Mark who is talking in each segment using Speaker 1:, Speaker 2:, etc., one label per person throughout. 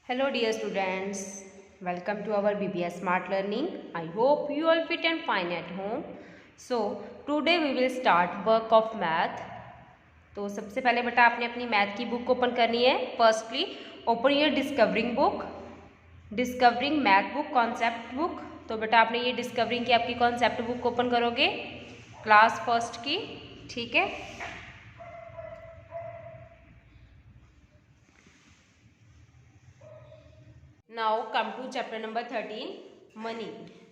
Speaker 1: Hello dear students, welcome to our BBS Smart Learning. I hope you all fit and fine at home. So today we will start work of math. तो सबसे पहले बेटा आपने अपनी math की book open करनी है. Firstly open your discovering book, discovering math book, concept book. तो बेटा आपने ये डिस्कवरिंग की आपकी कॉन्सेप्ट बुक ओपन करोगे क्लास फर्स्ट की. ठीक है. Now come to chapter number 13 money.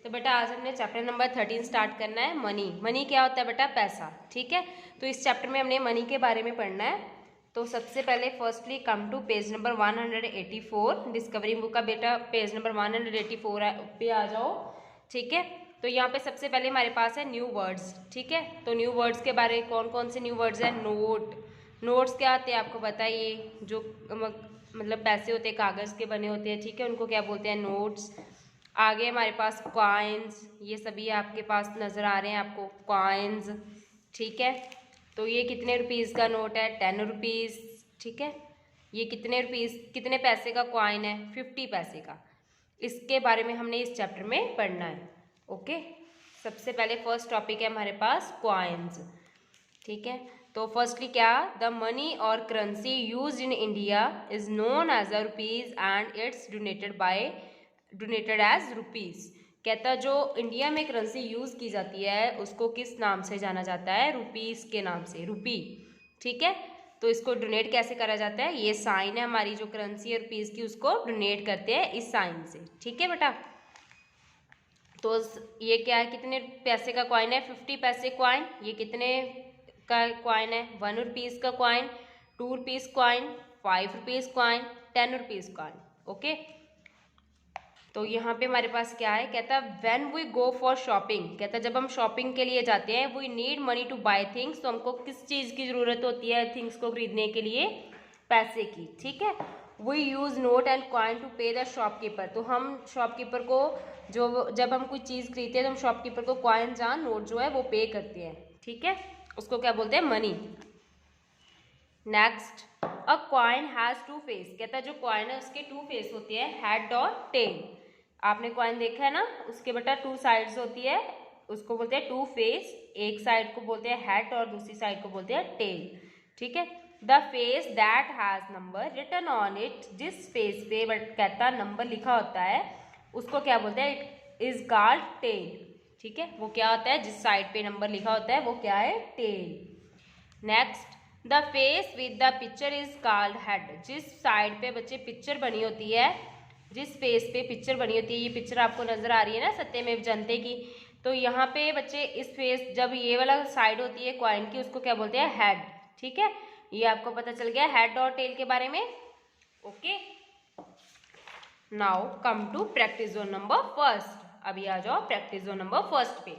Speaker 1: तो बेटा आज हमने चैप्टर नंबर 13 स्टार्ट करना है. मनी. मनी क्या होता है बेटा? पैसा. ठीक है. तो इस चैप्टर में हमने मनी के बारे में पढ़ना है. तो सबसे पहले firstly come to page number 184 discovery book का. बेटा पेज नंबर 184 पे आ जाओ. ठीक है. तो यहाँ पे सबसे पहले हमारे पास है न्यू वर्ड्स. ठीक है. तो न्यू वर्ड्स के बारे में कौन कौन से न्यू वर्ड्स है? नोट. नोट्स क्या होते हैं आपको बताइए? जो मतलब पैसे होते हैं, कागज़ के बने होते हैं. ठीक है. उनको क्या बोलते हैं? नोट्स. आगे हमारे पास कॉइन्स. ये सभी आपके पास नज़र आ रहे हैं आपको, कॉइन्स. ठीक है. तो ये कितने रुपीज़ का नोट है? 10 रुपीज़. ठीक है. ये कितने रुपीज़, कितने पैसे का कॉइन है? 50 पैसे का. इसके बारे में हमने इस चैप्टर में पढ़ना है. ओके. सबसे पहले फर्स्ट टॉपिक है हमारे पास कॉइन्स. ठीक है. तो फर्स्टली क्या? द मनी और currency use in India is known as a rupees and it's donated as rupees. कहता है जो इंडिया में करेंसी यूज़ की जाती है उसको किस नाम से जाना जाता है? रुपीज़ के नाम से, रुपी. ठीक है. तो इसको डोनेट कैसे करा जाता है? ये साइन है हमारी जो करेंसी है रुपीज़ की, उसको डोनेट करते हैं इस साइन से. ठीक है बेटा. तो ये क्या है? कितने पैसे का कॉइन है? 50 पैसे कॉइन. ये कितने का कॉइन है? 1 रुपीज़ का coin, 2 rupees coin, 5 rupees coin, 10 rupees coin. Okay. तो यहाँ पे हमारे पास क्या है? कहता है when we go for shopping. कहता है जब हम शॉपिंग के लिए जाते हैं, we need money to buy things. तो हमको किस चीज़ की ज़रूरत होती है थिंग्स को खरीदने के लिए? पैसे की. ठीक है. We use note and coin to pay the shopkeeper. तो हम शॉपकीपर को जब हम कोई चीज़ खरीदते हैं तो हम शॉपकीपर को कॉइन या नोट जो है वो पे करते हैं. ठीक है. उसको क्या बोलते हैं? Money. Next, a coin has 2 face. कहता है जो कॉइन है उसके 2 फेस होते हैं, हेड और टेल. आपने कॉइन देखा है ना, उसके बेटा 2 साइड्स होती है, उसको बोलते हैं 2 फेस. एक साइड को बोलते हैं हेड और दूसरी साइड को बोलते हैं टेल. ठीक है. The face that has number written on it. जिस फेस पे कहता नंबर लिखा होता है उसको क्या बोलते हैं? It is called tail. ठीक है. वो क्या होता है? जिस साइड पे नंबर लिखा होता है वो क्या है? Tail. Next, the face with the picture is called head. जिस साइड पे बच्चे पिक्चर बनी होती है, जिस फेस पे पिक्चर बनी होती है, ये पिक्चर आपको नजर आ रही है ना सत्यमेव जयते की. तो यहाँ पे बच्चे इस फेस, जब ये वाला साइड होती है कॉइन की, उसको क्या बोलते हैं? हेड. ठीक है. ये आपको पता चल गया हेड और टेल के बारे में. Okay. Now come to practice zone number first. अभी आ जाओ प्रैक्टिस जोन नंबर फर्स्ट पे,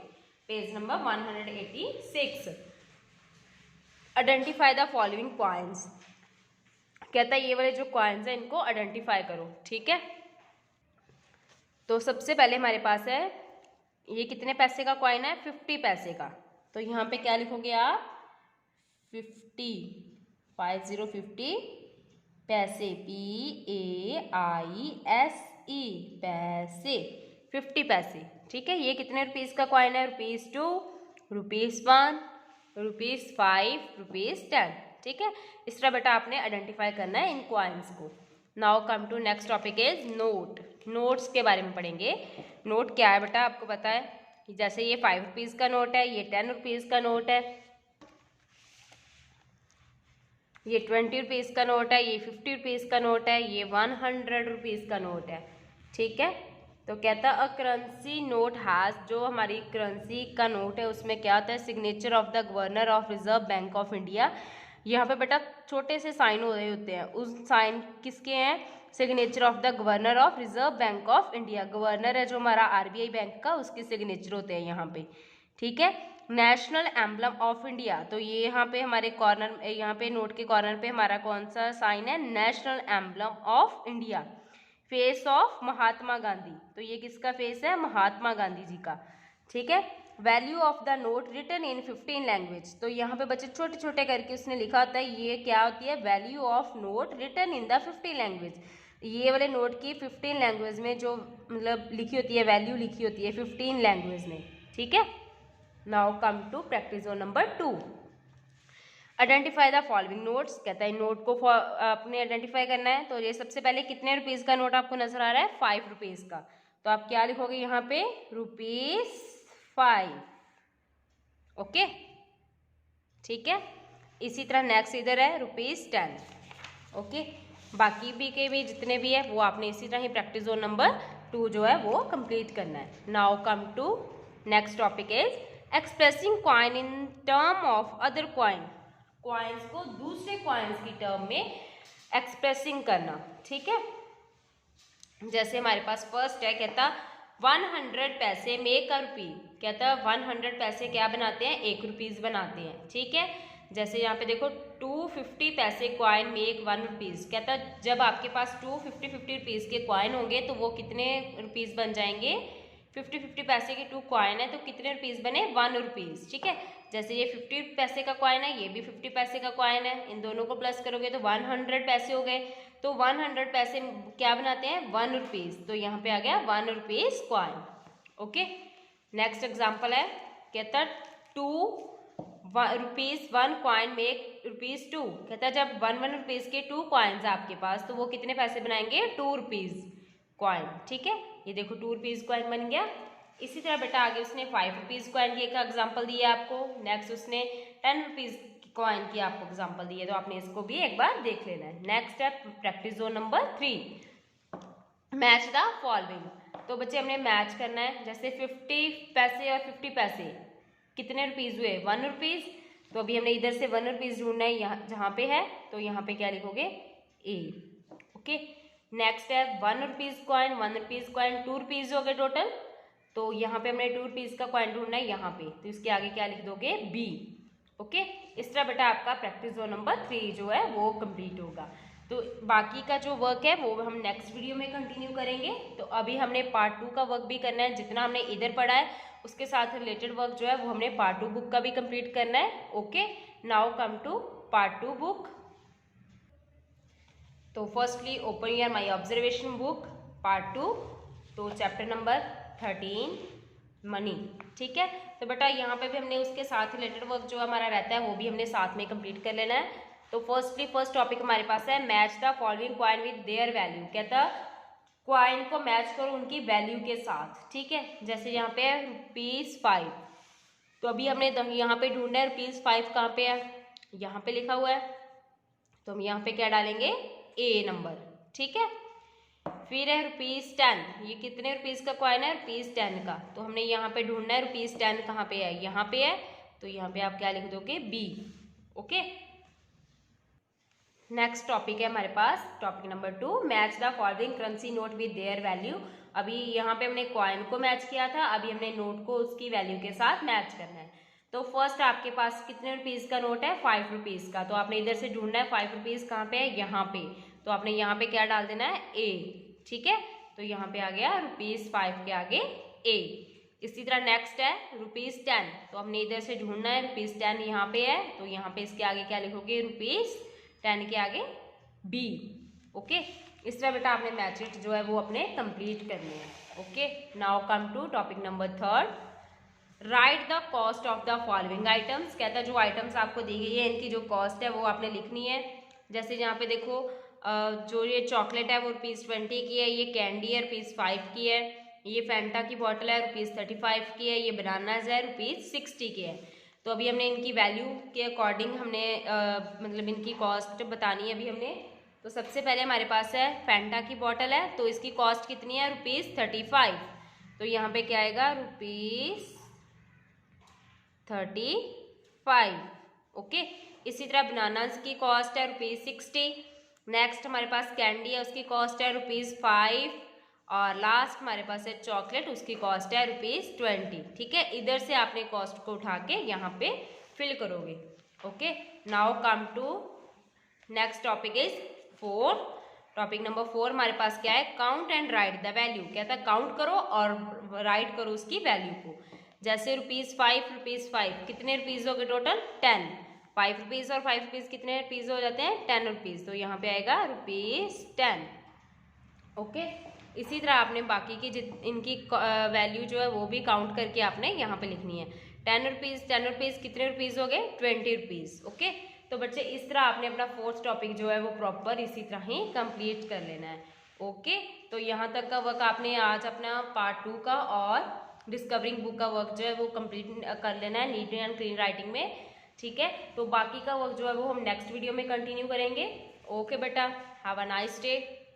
Speaker 1: page number 186. Identify the following coins. कहता है ये वाले जो कॉइन्स हैं इनको आइडेंटिफाई करो. ठीक है. तो सबसे पहले हमारे पास है, ये कितने पैसे का कॉइन है? 50 पैसे का. तो यहाँ पे क्या लिखोगे आप? 50 50 पैसे, PAISE, पैसे, 50 पैसे. ठीक है. ये कितने रुपीज़ का कॉइन है? ₹2, ₹1, ₹5, ₹10. ठीक है. इस तरह बेटा आपने आइडेंटिफाई करना है इन कॉइन्स को. Now come to next topic is note. Notes के बारे में पढ़ेंगे. नोट क्या है बेटा? आपको पता है जैसे ये 5 रुपीज़ का नोट है, ये 10 रुपीज़ का नोट है, ये 20 रुपीज़ का नोट है, ये 50 रुपीज़ का नोट है, ये 100 रुपीज़ का नोट है. ठीक है. तो कहता है अ करेंसी नोट हैज़. जो हमारी करेंसी का नोट है उसमें क्या होता है? Signature of the governor of reserve bank of India. यहाँ पे बेटा छोटे से साइन हो रहे होते हैं. उस साइन किसके हैं? Signature of the governor of reserve bank of India. Governor है जो हमारा RBI बैंक का, उसके सिग्नेचर होते हैं यहाँ पे. ठीक है. National emblem of India. तो ये यहाँ पे हमारे कॉर्नर, यहाँ पे नोट के कॉर्नर पे हमारा कौन सा साइन है? National emblem of India. Face of Mahatma Gandhi. तो ये किसका फेस है? महात्मा गांधी जी का. ठीक है. Value of the note written in 15 language. तो यहाँ पे बच्चे छोटे छोटे करके उसने लिखा होता है, ये क्या होती है? Value of note written in the 50 language. ये वाले नोट की 15 लैंग्वेज में जो मतलब लिखी होती है, वैल्यू लिखी होती है 15 लैंग्वेज में, ठीक है। Now come to practice number 2। Identify the following notes, कहता है नोट को आपने आइडेंटिफाई करना है। तो ये सबसे पहले कितने रुपीज़ का नोट आपको नजर आ रहा है? 5 रुपीज़ का। तो आप क्या लिखोगे यहाँ पे? ₹5। ओके, ठीक है। इसी तरह नेक्स्ट इधर है ₹10। ओके, बाकी भी के भी जितने भी है वो आपने इसी तरह ही प्रैक्टिस जोन नंबर 2 जो है वो कंप्लीट करना है। Now come to next topic is expressing coin in term of other coin. Coins को दूसरे कॉइन्स की टर्म में एक्सप्रेसिंग करना, ठीक है। जैसे हमारे पास फर्स्ट है, कहता 100 पैसे मेक अ रुपी। कहता 100 पैसे क्या बनाते हैं? 1 रुपीज़ बनाते हैं, ठीक है। जैसे यहाँ पे देखो 250 पैसे कॉइन मेक 1 रुपीज़। कहता जब आपके पास 250 रुपीज़ के कॉइन होंगे तो वो कितने रुपीज़ बन जाएंगे? 50 पैसे के 2 कॉइन है तो कितने रुपीज़ बने? 1 रुपीज़, ठीक है। जैसे ये 50 पैसे का कॉइन है, ये भी 50 पैसे का कॉइन है, इन दोनों को प्लस करोगे तो 100 पैसे हो गए। तो 100 पैसे क्या बनाते हैं? 1 रुपीज़। तो यहाँ पे आ गया 1 rupees coin. Okay, next example है, कहता 2 रुपीज़ 1 कॉइन मेक ₹2। कहता जब 1 रुपीज़ के 2 कॉइन्स आपके पास तो वो कितने पैसे बनाएंगे? 2 रुपीज़ कॉइन, ठीक है। ये देखो 2 रुपीज़ कॉइन बन गया। इसी तरह बेटा आगे उसने 5 रुपीज़ कॉइन की का एग्जाम्पल दिया आपको। नेक्स्ट उसने 10 रुपीज़ कॉइन की आपको एग्जाम्पल दी है, तो आपने इसको भी एक बार देख लेना है। नेक्स्ट है practice zone number 3, match the following. तो बच्चे हमने मैच करना है। जैसे 50 पैसे और 50 पैसे कितने रुपीज़ हुए? 1 रुपीज़। तो अभी हमने इधर से 1 रुपीज़ ढूंढना है, यहाँ जहाँ पे है तो यहाँ पे क्या लिखोगे? ए। ओके, नेक्स्ट है 1 rupees coin, 1 rupees coin 2 rupees हो गए टोटल। तो यहाँ पे हमने 2 रुपीज़ का कॉइन ढूंढना है यहाँ पे, तो इसके आगे क्या लिख दोगे? बी। ओके, इस तरह बेटा आपका प्रैक्टिस जोन नंबर 3 जो है वो कंप्लीट होगा। तो बाकी का जो वर्क है वो हम नेक्स्ट वीडियो में कंटिन्यू करेंगे। तो अभी हमने पार्ट 2 का वर्क भी करना है। जितना हमने इधर पढ़ा है उसके साथ रिलेटेड वर्क जो है वो हमने पार्ट 2 बुक का भी कंप्लीट करना है। Okay, now come to part 2 book. तो firstly open your my observation book part 2। तो चैप्टर नंबर 13 मनी, ठीक है। तो बेटा यहाँ पे भी हमने उसके साथ रिलेटेड वर्क जो हमारा रहता है वो भी हमने साथ में कंप्लीट कर लेना है। तो फर्स्ट टॉपिक हमारे पास है match the following coin with their value. कहता कॉइन को मैच करो उनकी वैल्यू के साथ, ठीक है। जैसे यहाँ पे है ₹5, तो अभी हमने यहाँ पे ढूंढना है ₹5 कहाँ पे है? यहाँ पे लिखा हुआ है, तो हम यहाँ पे क्या डालेंगे? ए नंबर, ठीक है। फिर है ₹10, ये कितने रुपीज़ का कॉइन है? ₹10 का। तो हमने यहाँ पे ढूंढना है ₹10 कहाँ पे है? यहाँ पे है, तो यहाँ पे आप क्या लिख दोगे? बी। ओके, नेक्स्ट टॉपिक है हमारे पास topic number 2, match the following currency note with their value. अभी यहाँ पे हमने कॉइन को मैच किया था, अभी हमने नोट को उसकी वैल्यू के साथ मैच करना है। तो फर्स्ट आपके पास कितने रुपीज़ का नोट है? 5 रुपीज़ का। तो आपने इधर से ढूंढना है 5 रुपीज़ कहाँ पे है? यहाँ पे। तो आपने यहाँ पे क्या डाल देना है? ए, ठीक है। तो यहाँ पे आ गया ₹5 के आगे ए। इसी तरह नेक्स्ट है ₹10, तो हमने इधर से ढूंढना है ₹10 यहाँ पे है, तो यहाँ पे इसके आगे क्या लिखोगे? ₹10 के आगे बी। ओके, इस तरह बेटा आपने मैचेट जो है वो अपने कंप्लीट करने हैं। Okay, now come to topic number 3, write the cost of the following items. कहता है जो आइटम्स आपको दी गई है इनकी जो कॉस्ट है वो आपने लिखनी है। जैसे यहाँ पे देखो जो ये चॉकलेट है वो ₹20 की है, ये कैंडी है ₹5 की है, ये फैंटा की बॉटल है ₹35 की है, ये बनानाज है ₹60 की है। तो अभी हमने इनकी वैल्यू के अकॉर्डिंग हमने मतलब इनकी कॉस्ट बतानी है अभी हमने। तो सबसे पहले हमारे पास है फैंटा की बॉटल है, तो इसकी कॉस्ट कितनी है? ₹35। तो यहाँ पे क्या आएगा? ₹35। ओके, इसी तरह बनानास की कॉस्ट है ₹60। नेक्स्ट हमारे पास कैंडी है, उसकी कॉस्ट है ₹5। और लास्ट हमारे पास है चॉकलेट, उसकी कॉस्ट है ₹20। ठीक है, इधर से आपने कॉस्ट को उठा के यहाँ पे फिल करोगे। Okay, now come to next topic is 4। Topic number 4 हमारे पास क्या है? Count and write the value. कहता है काउंट करो और राइट करो उसकी वैल्यू को। जैसे ₹5 कितने रुपीज़ हो गए टोटल? 10। 5 रुपीज़ और 5 रुपीज़ कितने रुपीज़ हो जाते हैं? 10 रुपीज़। तो यहाँ पे आएगा ₹10। ओके। इसी तरह आपने बाकी की इनकी वैल्यू जो है वो भी काउंट करके आपने यहाँ पे लिखनी है। 10 रुपीज़ कितने रुपीज़ हो गए? 20 रुपीज़। ओके, तो बच्चे इस तरह आपने अपना फोर्थ टॉपिक जो है वो प्रॉपर इसी तरह ही कंप्लीट कर लेना है। ओके, तो यहाँ तक का वर्क आपने आज अपना पार्ट 2 का और डिस्कवरिंग बुक का वर्क जो है वो कंप्लीट कर लेना है नीट एंड क्लीन राइटिंग में। ठीक है, तो बाकी का वर्क जो है वो हम नेक्स्ट वीडियो में कंटिन्यू करेंगे। ओके बेटा, हैव अ नाइस डे।